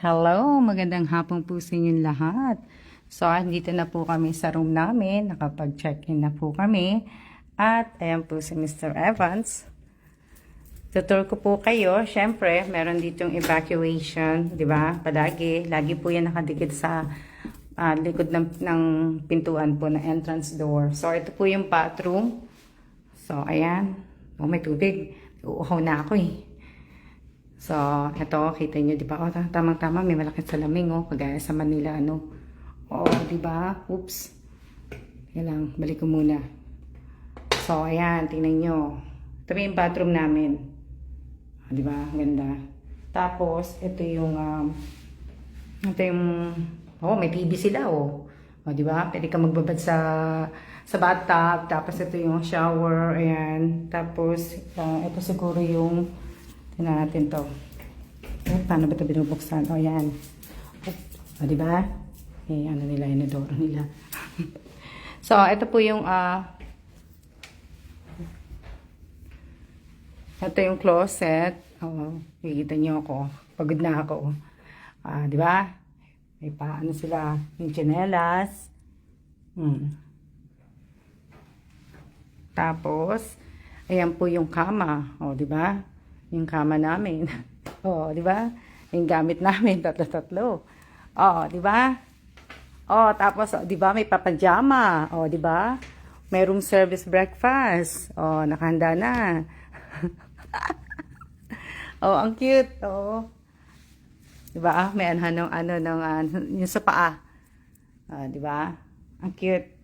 Hello, magandang hapon po sa inyong lahat. So, andito na po kami sa room namin. Nakapag-check-in na po kami. At ayan po si Mr. Evans. Tutur ko po kayo. Siyempre, meron ditong evacuation, di ba? Palagi. Lagi po yan nakadikit sa likod ng pintuan po na entrance door. So, ito po yung bathroom. So, ayan. Oh, may tubig. Uuhaw na ako eh. So, ito, kita nyo, di ba? Oh, tamang-tama, may malaking salamin, oh. Kagaya sa Manila, ano. Oh, di ba? Oops. Kaya lang, balik ko muna. So, ayan, tingnan nyo. Ito yung bathroom namin. Oh, di ba? Ganda. Tapos, ito yung, oh, may TV sila, oh. Oh, di ba? Pwede ka magbabad sa bathtub. Tapos, ito yung shower, ayan. Tapos, ito siguro yung, tingnan natin to. Paano ba ito binubuksan? O, yan. O, diba? Eh, ano nila, inodoro nila. So, ito po yung, ito yung closet. O, nakikita nyo ako. Pagod na ako. Diba? May paano sila, yung tsinelas. Tapos, ayan po yung kama. O, diba? Yung kama namin. Oh, di ba? Yung gamit namin tatlo-tatlo. Oh, di ba? Oh, tapos di ba may papajama. Oh, di ba? May room service breakfast. Oh, nakahanda na. Oh, ang cute. Oh. Di ba? May ano yung sa paa. Di ba? Ang cute.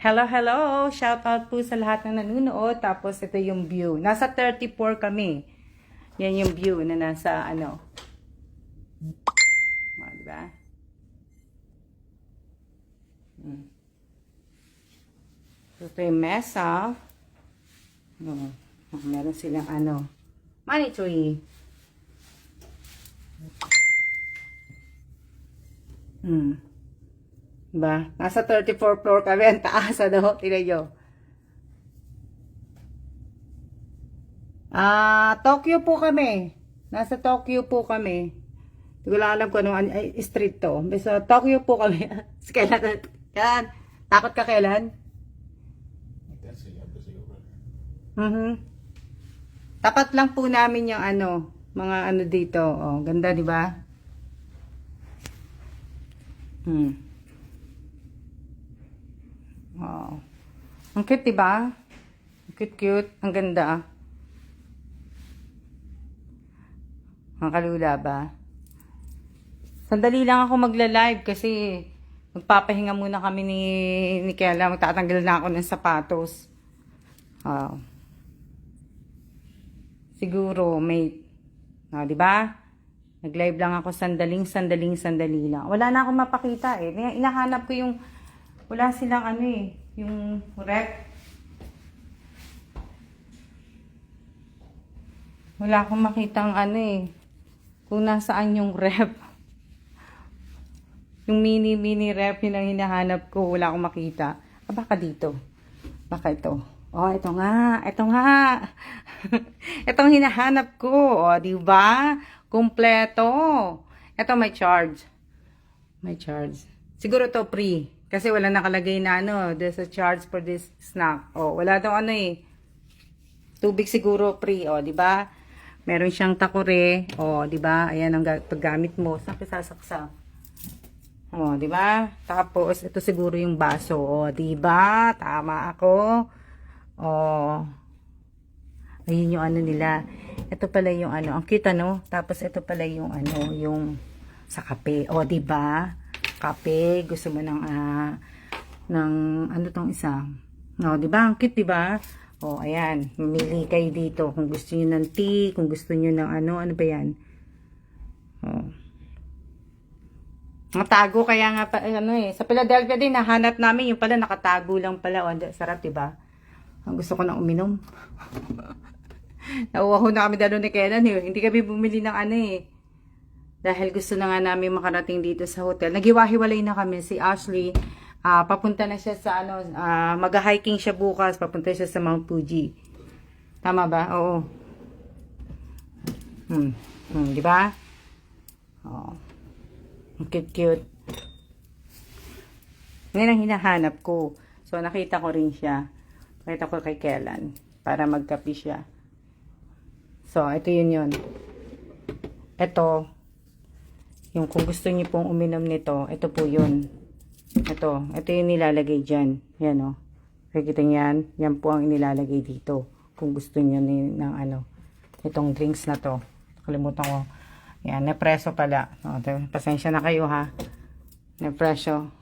Hello, hello! Shout out po sa lahat ng nanonood. Tapos, ito yung view. Nasa 34 kami. Yan yung view na nasa, ano. Diba? Ito yung mesa. Meron silang, ano, money tree. Diba? Nasa 34th floor kami. Ang taas, ano? Tignan nyo. Tokyo po kami. Nasa Tokyo po kami. Hindi ko lang alam kung anong street to. Basta Tokyo po kami. Kailan? Yan. Takot ka kailan? Tapat lang po namin yung ano, mga ano dito. Oh, ganda, di ba? Wow. Ang cute, diba? Ang cute. Ang ganda. Ang kalula ba? Sandali lang ako magla-live kasi magpapahinga muna kami ni Kela. Magtatanggal na ako ng sapatos. Wow. Siguro may, diba? Nag-live lang ako sandali lang. Wala na akong mapakita eh. Inahanap ko yung wala silang ano eh, yung rep. Wala akong makitang ano eh, kung nasaan yung rep. Yung mini rep yun ang hinahanap ko, wala akong makita. Baka dito. Baka ito. Oh, ito nga. Itong hinahanap ko. Oh, di ba? Kompleto. Ito may charge. Siguro to free. Kasi wala nakalagay na ano, there's a charge for this snack. Oh, wala daw ano eh. Tubig siguro free, oh, di ba? Meron siyang takore, oh, di ba? Ayan ang paggamit mo, saan ka sasaksak? Oh, di ba? Tapos ito siguro yung baso, oh, di ba? Tama ako. Oh. Ayun yung ano nila. Ito pala yung ano, ang cute ano. Tapos ito pala yung ano, yung sa kape. Oh, di ba? Kape, gusto mo ng ano tong isa. No, 'di ba? Ang cute, 'di ba? Oh, ayan, mamili kayo dito kung gusto niyo ng tea, kung gusto niyo ng ano ba 'yan? Oh. Nakatago kaya nga pa ano eh. Sa Philadelphia din nahanap namin yung pala nakatago lang pala. Oh, sarap, 'di ba? Ang gusto ko nang uminom. Nauwaho na kami dalo ni Kenan eh. Hindi kami bumili ng ano eh. Dahil gusto na nga namin makarating dito sa hotel. Naghiwa-hiwalay na kami. Si Ashley, papunta na siya sa ano, mag-hiking siya bukas. Papunta siya sa Mount Fuji. Tama ba? Oo. Di ba? Ang cute-cute. Ngayon ang hinahanap ko. So, nakita ko rin siya. Nakita ko kay Kellan. Para magkape siya. So, ito yun. Ito. Yung kung gusto niyo pong uminom nito, ito po yun. Ito yung nilalagay dyan. Yan o. Nakikita yan. Yan po ang inilalagay dito. Kung gusto niyo ng itong drinks na to. Kalimutan ko. Yan, Nepresso pala. O, pasensya na kayo ha. Nepresso.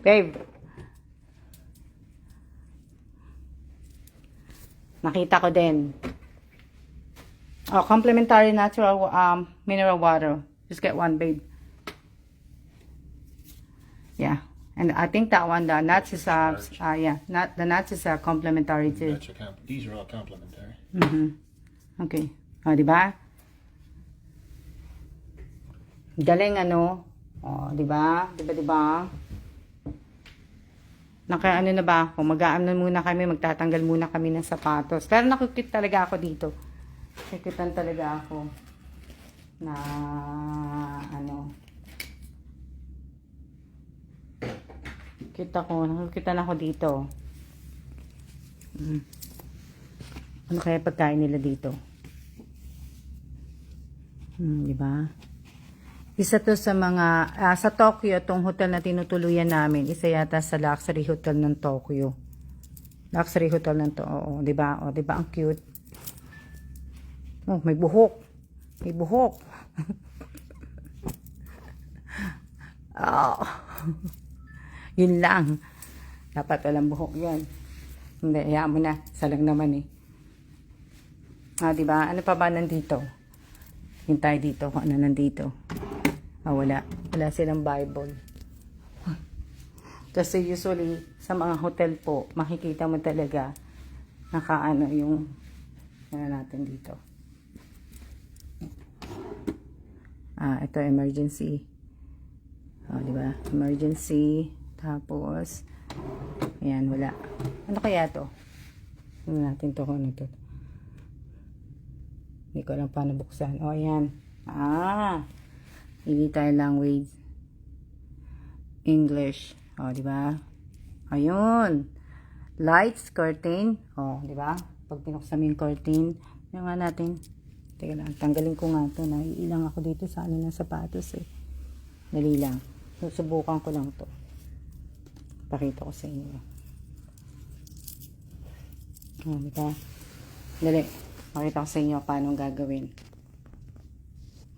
Babe. Nakita ko din. Oh, complimentary natural mineral water. Just get one, babe. Yeah. And I think that one, the nuts is the nuts is complimentary too. These are all complimentary. Okay. Oh, di ba? Galing Oh, di ba? Di ba? Na ba ako? Mag-aano muna kami, magtatanggal muna kami ng sapatos. Pero nakukit talaga ako dito. Nakukitan talaga ako na nakukitan ako dito. Ano kaya pagkain nila dito? Di ba? Isa to sa mga, sa Tokyo, tong hotel na tinutuluyan namin, isa yata sa luxury hotel ng Tokyo. Luxury hotel ng to, oo, di ba? O, di ba ang cute? Oh, may buhok. May buhok. Oh. Yun lang. Dapat walang buhok yan. Hindi, hayaan mo na. Isa lang naman eh. Di ba? Ano pa ba nandito? Hintay dito kung ano nandito. Wala. Wala silang Bible. Kasi usually, sa mga hotel po, makikita mo talaga yung natin dito. Ito emergency. Di ba? Emergency. Tapos, ayan, wala. Ano kaya to? Ano natin to kung ano to? Hindi ko lang paano buksan. Ayan. Hindi tayo language. English. Di ba? Ayun. Lights, curtain. Di ba? Pag pinuksan mo yung curtain, yung nga natin. Teka lang, tanggalin ko nga ito. Naiilang ako dito sa ng sapatos eh. Dali lang. Susubukan ko lang to. Pakita ko sa inyo. Di ba? Dali. Pakita ko sa inyo paano gagawin.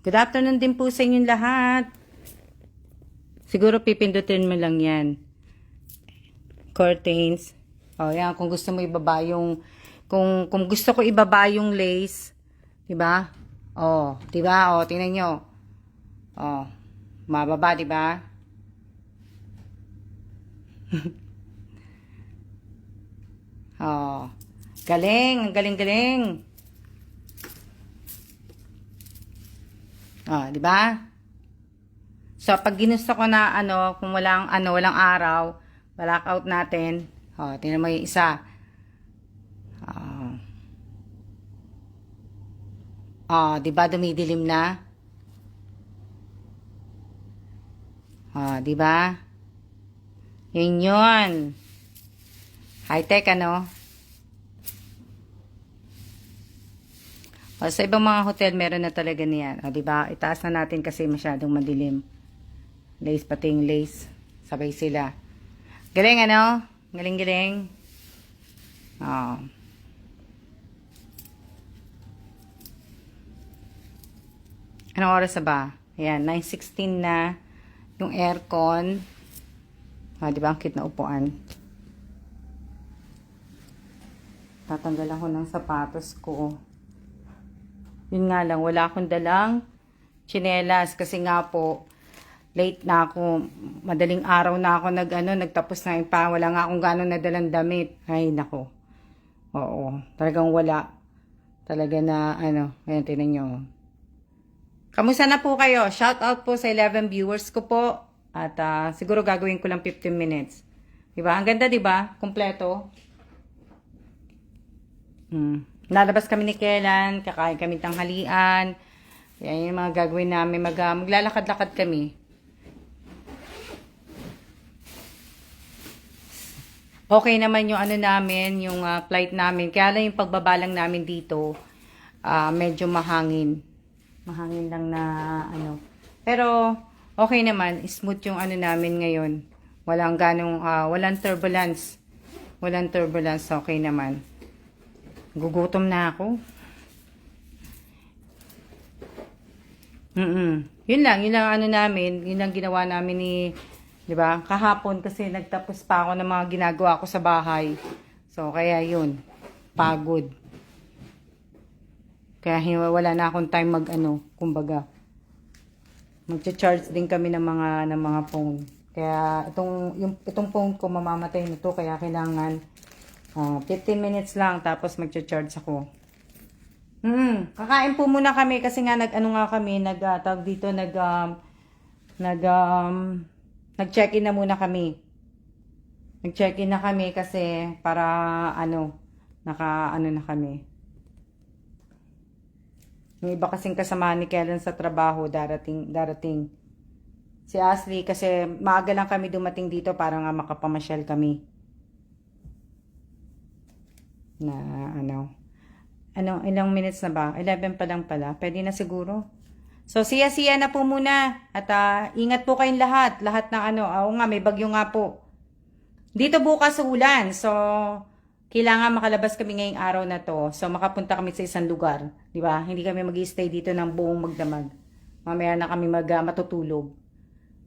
Good afternoon din po sa inyong lahat. Siguro pipindutin mo lang yan. Curtains. Yan. Kung gusto mo ibaba yung, kung gusto ko ibaba yung lace, diba? Diba? Tingnan nyo. Mababa, diba? Galing. Galing. Di ba? So, pag ginusto ko na, kung walang araw, black out natin. Tingnan mo yung isa. Di ba dumidilim na? Di ba? Yun. High-tech, sa ibang mga hotel, meron na talaga niyan. Diba? Itaas na natin kasi masyadong madilim. Lace, pati yung lace. Sabay sila. Galing, Galing. Anong oras na ba? Ayan, 9:16 na. Yung aircon. Diba? Ang cute na upuan. Tatanggalan ko ng sapatos ko. Yun nga lang, wala akong dalang tsinelas kasi nga po, late na ako. Madaling araw na ako nagtapos na yung pa. Wala nga akong gano'ng nadalang damit. Ay, nako. Oo, talagang wala. Talaga na, ayan, tinan nyo. Kamusta na po kayo? Shout out po sa 11 viewers ko po. At siguro gagawin ko lang 15 minutes. Diba? Ang ganda, diba? Kompleto. Nalabas kami ni Kellan, kakain kami tanghalian. Yan yung mga gagawin namin. Maglalakad-lakad kami. Okay naman yung ano namin, yung flight namin. Kaya lang yung pagbabalang namin dito, medyo mahangin. Mahangin lang na ano. Pero okay naman, smooth yung ano namin ngayon. Walang turbulence. Walang turbulence, okay naman. Gugutom na ako. Yun lang ano namin, yun lang ginawa namin ni, 'di ba? Kahapon kasi nagtapos pa ako ng mga ginagawa ko sa bahay. So kaya yun, pagod. Kaya wala na akong time kumbaga. Magcha-charge din kami ng mga phone. Kaya itong phone ko mamamatay nito kaya kailangan 15 minutes lang tapos magcha-charge ako. Kakain po muna kami kasi nga tawag dito, nag-check-in na muna kami. Nag-check-in na kami kasi para na kami. Yung iba kasing kasama ni Kellen sa trabaho darating. Si Ashley kasi maaga lang kami dumating dito para nga makapamasyal kami. Ilang minutes na ba? 11 pa lang pala. Pwede na siguro. So, siya na po muna. At ingat po kayong lahat. Lahat ng Oo nga, may bagyo nga po. Dito bukas ulan. So, kailangan makalabas kami ngayong araw na to. So, makapunta kami sa isang lugar. Di ba? Hindi kami mag-stay dito ng buong magdamag. Mamaya na kami matutulog.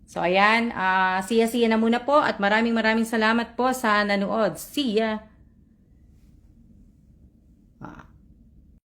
So, ayan. Siya na muna po. At maraming salamat po sa nanood. See ya!